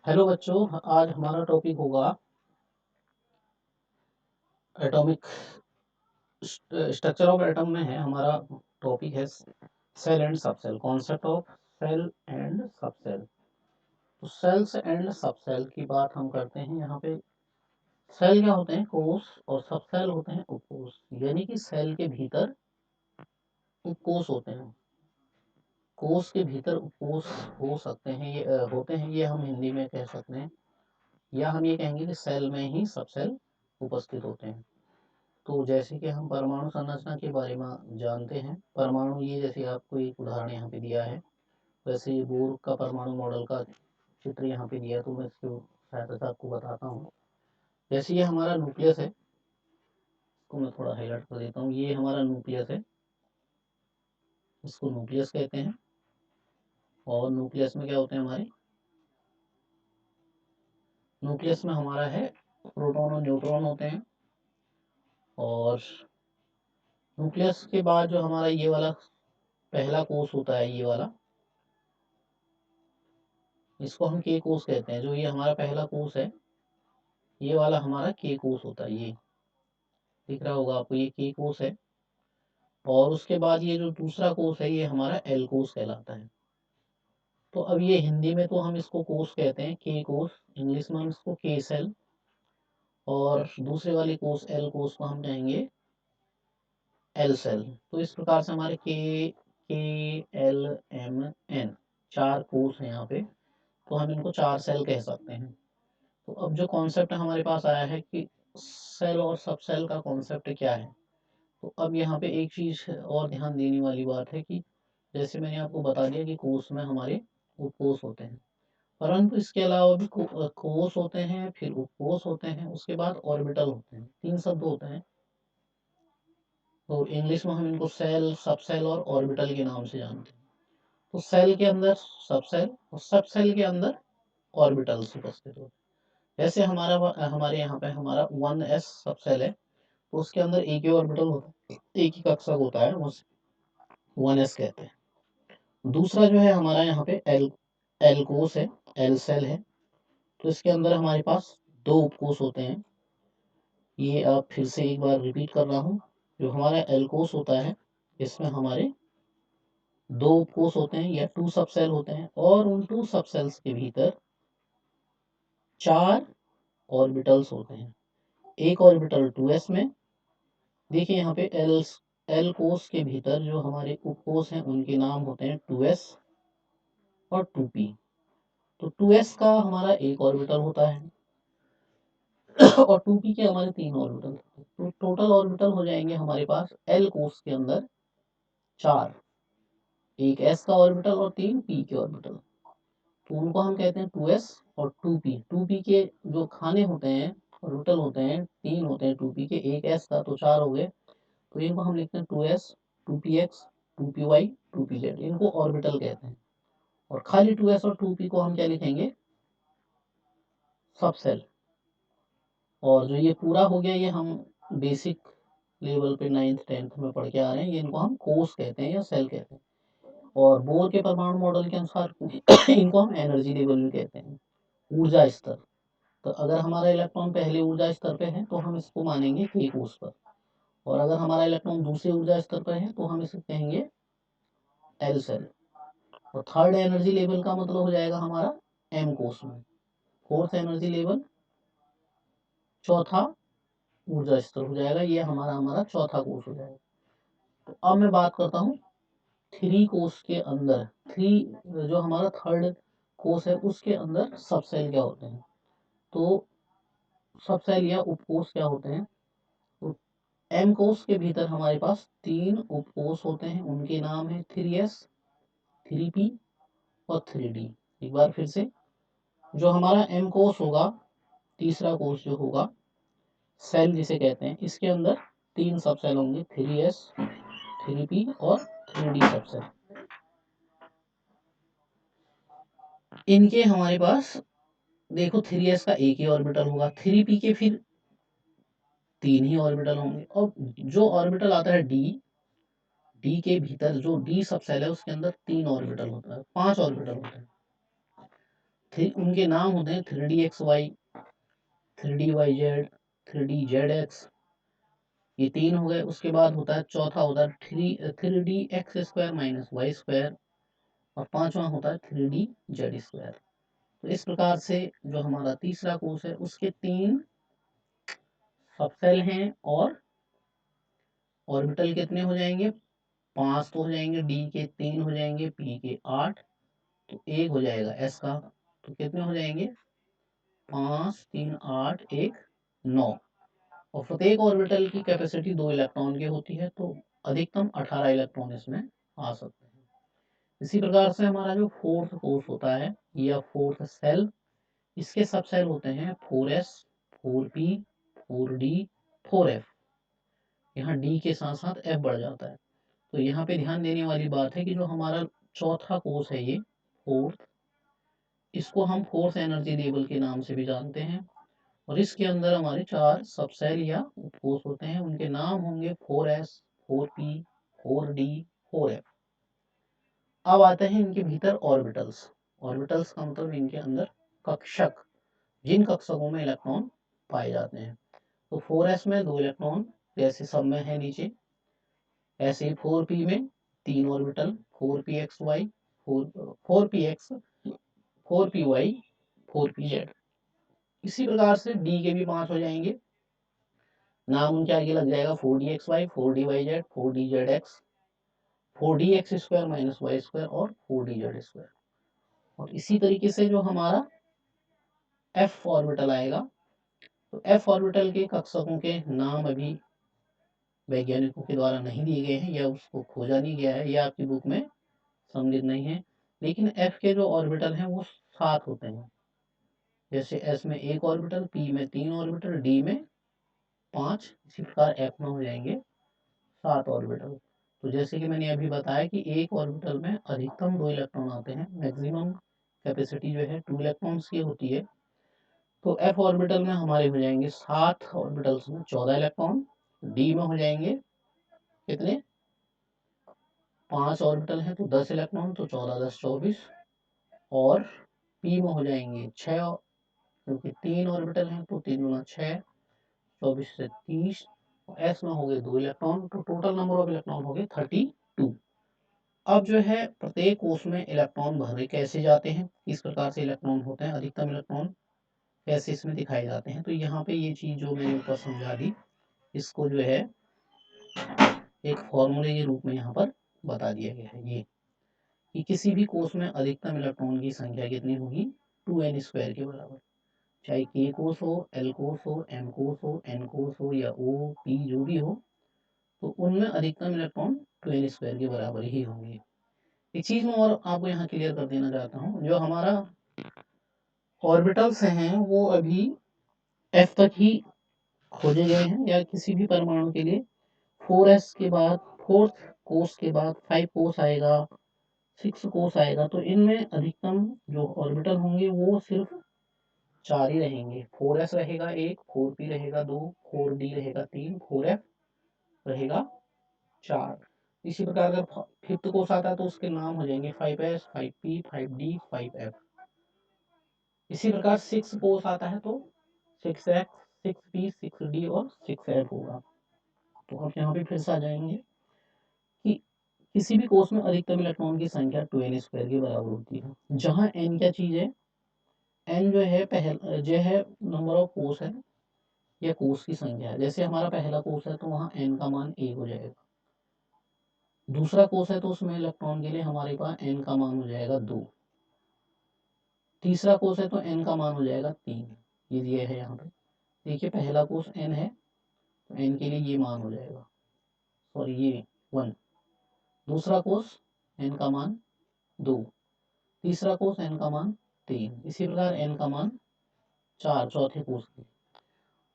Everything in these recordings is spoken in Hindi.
हेलो बच्चों, आज हमारा टॉपिक होगा एटॉमिक स्ट्रक्चर ऑफ एटम में है। हमारा टॉपिक है cell and subcell, concept of cell and subcell. तो सेल्स एंड सबसेल की बात हम करते हैं। यहाँ पे सेल क्या होते हैं? कोश, और सबसेल होते हैं उपकोष। यानी कि सेल के भीतर उपकोष होते हैं, कोश के भीतर उपकोष हो सकते हैं, ये होते हैं, ये हम हिंदी में कह सकते हैं, या हम ये कहेंगे कि सेल में ही सबसेल उपस्थित होते हैं। तो जैसे कि हम परमाणु संरचना के बारे में जानते हैं, परमाणु, ये जैसे आपको एक उदाहरण यहाँ पे दिया है, वैसे ये बोर का परमाणु मॉडल का चित्र यहाँ पे दिया है, तो मैं इसको सहायता से आपको बताता हूँ। जैसे ये हमारा न्यूक्लियस है, इसको मैं थोड़ा हाईलाइट कर देता हूँ। ये हमारा न्यूक्लियस है, इसको न्यूक्लियस कहते हैं। और न्यूक्लियस में क्या होते हैं हमारे? न्यूक्लियस में हमारा है प्रोटॉन और न्यूट्रॉन होते हैं। और न्यूक्लियस के बाद जो हमारा ये वाला पहला कोष होता है, ये वाला, इसको हम के कोष कहते हैं। जो ये हमारा पहला कोष है, ये वाला हमारा के कोष होता है। ये दिख रहा होगा आपको, ये के कोष है। और उसके बाद ये जो दूसरा कोष है, ये हमारा एल कोष कहलाता है। तो अब ये हिंदी में तो हम इसको कोष कहते हैं, के कोष। इंग्लिश में हम इसको के सेल, और दूसरे वाले कोष एल कोष को हम कहेंगे एल सेल। तो इस प्रकार से हमारे के एल एम एन चार कोष हैं यहाँ पे, तो हम इनको चार सेल कह सकते हैं। तो अब जो कॉन्सेप्ट हमारे पास आया है कि सेल और सब सेल का कॉन्सेप्ट क्या है, तो अब यहाँ पे एक चीज और ध्यान देने वाली बात है कि जैसे मैंने आपको बता दिया कि कोष में हमारे उपकोष होते हैं, परंतु इसके अलावा भी कोष होते हैं, फिर उपकोष होते हैं, उसके बाद ऑर्बिटल होते हैं। तीन शब्द होते हैं, तो इंग्लिश में हम इनको सेल, सब सेल और ऑर्बिटल के नाम से जानते हैं। तो सेल के अंदर सब सेल, और सब सेल के अंदर ऑर्बिटल्स उपस्थित होते हैं। जैसे हमारे यहाँ पे हमारा 1s सब सेल है, तो उसके अंदर एक ही ऑर्बिटल होता है, एक ही कक्षक होता है, उसे 1s कहते हैं। दूसरा जो है हमारा यहाँ पे एल एल कोष है, एल सेल है। तो इसके अंदर हमारे पास दो उपकोष होते हैं। ये आप फिर से एक बार रिपीट कर रहा हूँ। जो हमारा एल कोष होता है, इसमें हमारे दो उपकोष होते हैं या टू सब सेल होते हैं, और उन टू सब सेल्स के भीतर चार ऑर्बिटल्स होते हैं। एक ऑर्बिटल 2s में, देखिए यहाँ पे एल एल कोष के भीतर जो हमारे उपकोष हैं उनके नाम होते हैं 2s और 2p। तो 2s का हमारा एक ऑर्बिटल होता है और 2p के हमारे तीन ऑर्बिटल। तो टोटल ऑर्बिटल हो जाएंगे हमारे पास एल कोष के अंदर चार, एक s का ऑर्बिटल और तीन p के ऑर्बिटल। तो उनको हम कहते हैं 2s और 2p। 2p के जो खाने होते हैं, ऑर्बिटल होते हैं, तीन होते हैं 2p के, एक s का, तो चार हो गए। तो इनको हम लिखते हैं 2s, 2px, 2py, 2pz। इनको ऑर्बिटल कहते हैं। और खाली 2s और 2p को हम क्या लिखेंगे? सब सेल। और जो ये पूरा हो गया, ये हम बेसिक लेवल पे 9th 10th में पढ़ के आ रहे हैं, ये इनको हम कोष कहते हैं या सेल कहते हैं। और बोर के परमाणु मॉडल के अनुसार इनको हम एनर्जी लेवल भी कहते हैं, ऊर्जा स्तर। तो अगर हमारा इलेक्ट्रॉन पहले ऊर्जा स्तर पे है, तो हम इसको मानेंगे के कोष पर, और अगर हमारा इलेक्ट्रॉन दूसरे ऊर्जा स्तर पर है, तो हम इसे कहेंगे एल सेल। और थर्ड एनर्जी लेवल का मतलब हो जाएगा हमारा एम कोष में। फोर्थ एनर्जी लेवल, चौथा ऊर्जा स्तर हो जाएगा, ये हमारा हमारा चौथा कोष हो जाएगा। तो अब मैं बात करता हूँ थ्री कोष के अंदर, थ्री जो हमारा थर्ड कोष है उसके अंदर सब सेल क्या होते हैं। तो सब सेल या उपकोष क्या होते हैं? तो एम कोष के भीतर हमारे पास तीन उपकोष होते हैं, उनके नाम है 3s, 3p और 3d। एक बार फिर से, जो हमारा एम कोष होगा, तीसरा कोष जो होगा, सेल जिसे कहते हैं, इसके अंदर तीन सब सेल होंगे, 3s, 3p और 3d सब सेल। इनके हमारे पास देखो 3s का एक ही ऑर्बिटल होगा, 3p के फिर तीन ही ऑर्बिटल होंगे, और जो ऑर्बिटल आता है डी, डी के भीतर जो डी सब सेल है उसके अंदर तीन ऑर्बिटल होता है, पांच ऑर्बिटल होते हैं। उनके नाम होते हैं 3D XY, 3D YZ, 3D ZX, ये 3 हो गए। उसके बाद होता है चौथा होता है 3D X² - Y², और पांचवा होता है 3D Z²। तो इस प्रकार से जो हमारा तीसरा कोष है उसके 3 सबसेल हैं, और ऑर्बिटल कितने हो जाएंगे, 5 तो हो जाएंगे, डी के 3 हो जाएंगे, पी के 8, तो 1 हो जाएगा एस का। तो कितने हो जाएंगे, 5 3 8 1 9। और प्रत्येक ऑर्बिटल की कैपेसिटी 2 इलेक्ट्रॉन की होती है, तो अधिकतम 18 इलेक्ट्रॉन इसमें आ सकते हैं। इसी प्रकार से हमारा जो फोर्थ कोष होता है या फोर्थ सेल, इसके सब सेल होते हैं 4s, 4p, 4d, 4f। यहाँ d के साथ साथ f बढ़ जाता है। तो यहाँ पे ध्यान देने वाली बात है कि जो हमारा चौथा कोष है ये फोर्थ, इसको हम फोर्थ एनर्जी लेवल के नाम से भी जानते हैं, और इसके अंदर हमारे 4 सबसेल या उपकोष होते हैं, उनके नाम होंगे 4s, 4p, 4d, 4f। अब आते हैं इनके भीतर ऑर्बिटल्स। ऑर्बिटल्स का मतलब इनके अंदर कक्षक, जिन कक्षकों में इलेक्ट्रॉन पाए जाते हैं। तो 4s में 2 इलेक्ट्रॉन जैसे सब में है नीचे, ऐसे ही 4p में 3 orbital, 4pxy, 4px, 4py, 4pz। इसी प्रकार से डी के भी 5 हो जाएंगे, नाम उनके आगे लग जाएगा 4dxy, 4dyz, 4dzx, 4dx² - y² और 4dz²। और इसी तरीके से जो हमारा f ऑर्बिटल आएगा, तो f ऑर्बिटल के कक्षकों के नाम अभी वैज्ञानिकों के द्वारा नहीं दिए गए हैं, या उसको खोजा नहीं गया है, या आपकी बुक में सम्मिलित नहीं है। लेकिन f के जो ऑर्बिटल हैं वो 7 होते हैं। जैसे s में 1 ऑर्बिटल, p में 3 ऑर्बिटल, d में 5, इसी प्रकार f में हो जाएंगे 7 ऑर्बिटल। तो जैसे कि मैंने अभी बताया कि एक ऑर्बिटल में अधिकतम 2 इलेक्ट्रॉन आते हैं, मैक्सिमम कैपेसिटी जो है 2 इलेक्ट्रॉन्स की होती है। तो f ऑर्बिटल में हमारे हो जाएंगे 7 ऑर्बिटल्स में 14 इलेक्ट्रॉन, d में हो जाएंगे कितने, 5 ऑर्बिटल है तो 10 इलेक्ट्रॉन, तो 14 10 24, और p में हो जाएंगे 6, क्योंकि 3 ऑर्बिटल हैं तो 3 गुना 6, 24 से 30, और s में हो गए 2 इलेक्ट्रॉन, तो टोटल नंबर ऑफ इलेक्ट्रॉन हो गए 32। अब जो है प्रत्येक कोष में इलेक्ट्रॉन भरे कैसे जाते हैं, किस प्रकार से इलेक्ट्रॉन होते हैं, अधिकतम इलेक्ट्रॉन कैसे इसमें दिखाए जाते हैं, तो यहाँ पे ये चीज जो मैंने ऊपर समझा दी, इसको जो है एक फॉर्मूले के रूप में यहाँ पर बता दिया गया है, ये कि किसी भी कोष में अधिकतम इलेक्ट्रॉन की संख्या कितनी होगी, 2n² के बराबर। चाहे k कोष हो, l कोष हो, m कोष हो, n कोष हो, या o p जो भी हो, तो उनमें अधिकतम इलेक्ट्रॉन 2n² के बराबर ही होंगे। एक चीज मैं और आपको यहाँ क्लियर कर देना चाहता हूँ, जो हमारा ऑर्बिटल्स हैं वो अभी f तक ही खोजे गए हैं, या किसी भी परमाणु के लिए 4s के बाद, फोर्थ कोष के बाद 5 कोष आएगा, 6 कोष आएगा, तो इनमें अधिकतम जो ऑर्बिटल होंगे वो सिर्फ 4 ही रहेंगे। 4s रहेगा 1, 4p रहेगा 2, 4d रहेगा 3, 4f रहेगा 4। इसी प्रकार अगर फिफ्थ कोष आता है तो उसके नाम हो जाएंगे 5s, 5p, 5d, 5f। इसी प्रकार 6 कोष आता है तो 6x, 6p, 6d और 6f होगा। तो आप यहाँ पे फिर से आ जाएंगे कि किसी भी कोष में अधिकतम इलेक्ट्रॉन की संख्या 2n² के बराबर होती है, जहाँ n क्या चीज है, n जो है जो है नंबर ऑफ कोष है या कोष की संख्या है। जैसे हमारा पहला कोष है तो वहाँ n का मान 1 हो जाएगा, दूसरा कोष है तो उसमें इलेक्ट्रॉन के लिए हमारे पास n का मान हो जाएगा 2, तीसरा कोष है तो n का मान हो जाएगा 3, ये दिया है यहाँ पे। देखिए पहला कोष n है तो n के लिए ये मान हो जाएगा, सॉरी ये 1, दूसरा कोष n का मान 2, तीसरा कोष n का मान 3, इसी प्रकार n का मान 4 चौथे कोष के।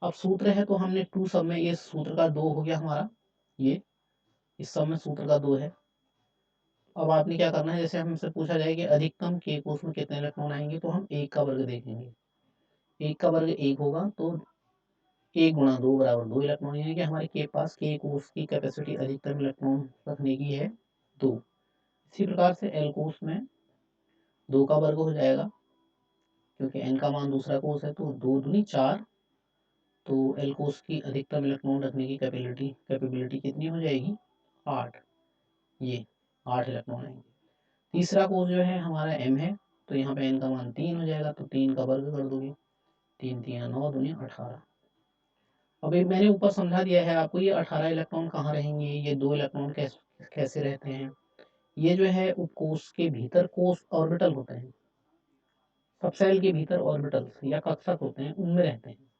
अब सूत्र है तो हमने 2 सब में, ये सूत्र का 2 हो गया हमारा, ये इस सब में सूत्र का 2 है। अब आपने क्या करना है, जैसे हमसे पूछा जाए कि अधिकतम k कोष में कितने इलेक्ट्रॉन आएंगे, तो हम 1 का वर्ग देखेंगे। 1 का वर्ग 1 होगा तो 1 गुणा 2 बराबर 2 इलेक्ट्रॉन, यानी कि हमारे के पास k कोष की कैपेसिटी अधिकतम इलेक्ट्रॉन रखने की है 2। इसी प्रकार से l कोष में 2 का वर्ग हो जाएगा, क्योंकि n का मान दूसरा कोष है तो 2 दूनी 4, तो L कोष की अधिकतम इलेक्ट्रॉन रखने की कैपेबिलिटी कितनी हो जाएगी 8, ये 8 इलेक्ट्रॉन आएंगे। तीसरा कोष जो है हमारा M है, तो यहाँ पे n का मान 3 हो जाएगा, तो 3 का वर्ग कर दोगे, 3 3 9 दूनी 18। अभी मैंने ऊपर समझा दिया है आपको ये 18 इलेक्ट्रॉन कहाँ रहेंगे, ये 2 इलेक्ट्रॉन कैसे रहते हैं। ये जो है उपकोष के भीतर कोष ऑर्बिटल होते हैं, सबसेल के भीतर ऑर्बिटल्स या कक्षक होते हैं, उनमें रहते हैं।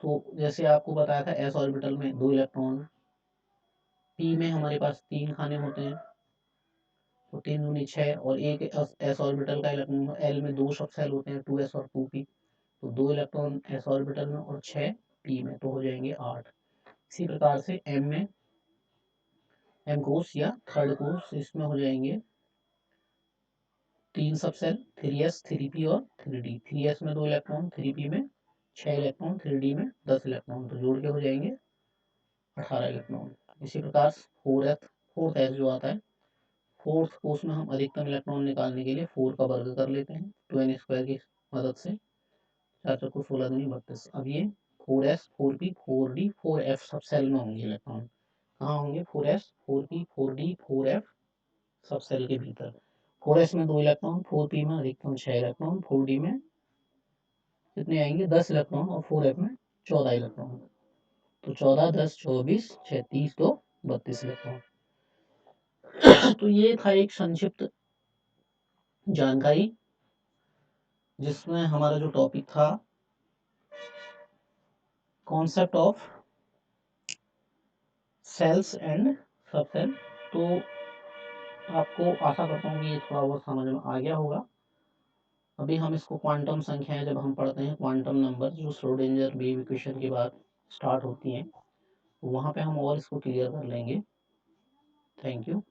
तो जैसे आपको बताया था एस ऑर्बिटल में 2 इलेक्ट्रॉन, पी में हमारे पास 3 खाने होते हैं, तो 3 दूनी 6, और एक एस ऑर्बिटल का इलेक्ट्रॉन, एल में 2 सबसेल होते हैं 2s और 2p, तो 2 इलेक्ट्रॉन एस ऑर्बिटल में और 6 पी में, तो हो जाएंगे 8। इसी प्रकार से एम में, एम कोष या थर्ड कोष, इसमें हो जाएंगे 3 सबसेल 3s 3p और 3d, 3s में 2 इलेक्ट्रॉन, 3p में 6 इलेक्ट्रॉन, 3d में 10 इलेक्ट्रॉन, तो जोड़ के हो जाएंगे 18 इलेक्ट्रॉन। इसी प्रकार फोर्थ एस जो आता है, फोर्थ कोष में हम अधिकतम इलेक्ट्रॉन निकालने के लिए 4 का वर्ग कर लेते हैं 2n स्क्वायर की मदद से, 4 चौको 16 दूनी 32। अब ये 4s 4p 4d 4f सब सेल में होंगे इलेक्ट्रॉन, कहाँ होंगे 4s 4p 4d 4f सब सेल के भीतर। 4s में 2 इलेक्ट्रॉन, 4p में अधिकतम 6 इलेक्ट्रॉन, 4d में कितने आएंगे 10 इलेक्ट्रॉन, और 4f में 14 इलेक्ट्रॉन, तो 14 10 24 6 30 तो 32 इलेक्ट्रॉन। तो ये था एक संक्षिप्त जानकारी, जिसमें हमारा जो टॉपिक था concept of cells and subcell. तो आपको आशा करता हूँ कि ये थोड़ा बहुत समझ में आ गया होगा। अभी हम इसको क्वांटम संख्याएं जब हम पढ़ते हैं, क्वांटम नंबर जो श्रोडिंगर वेव इक्वेशन के बाद स्टार्ट होती हैं, वहाँ पे हम और इसको क्लियर कर लेंगे। Thank you.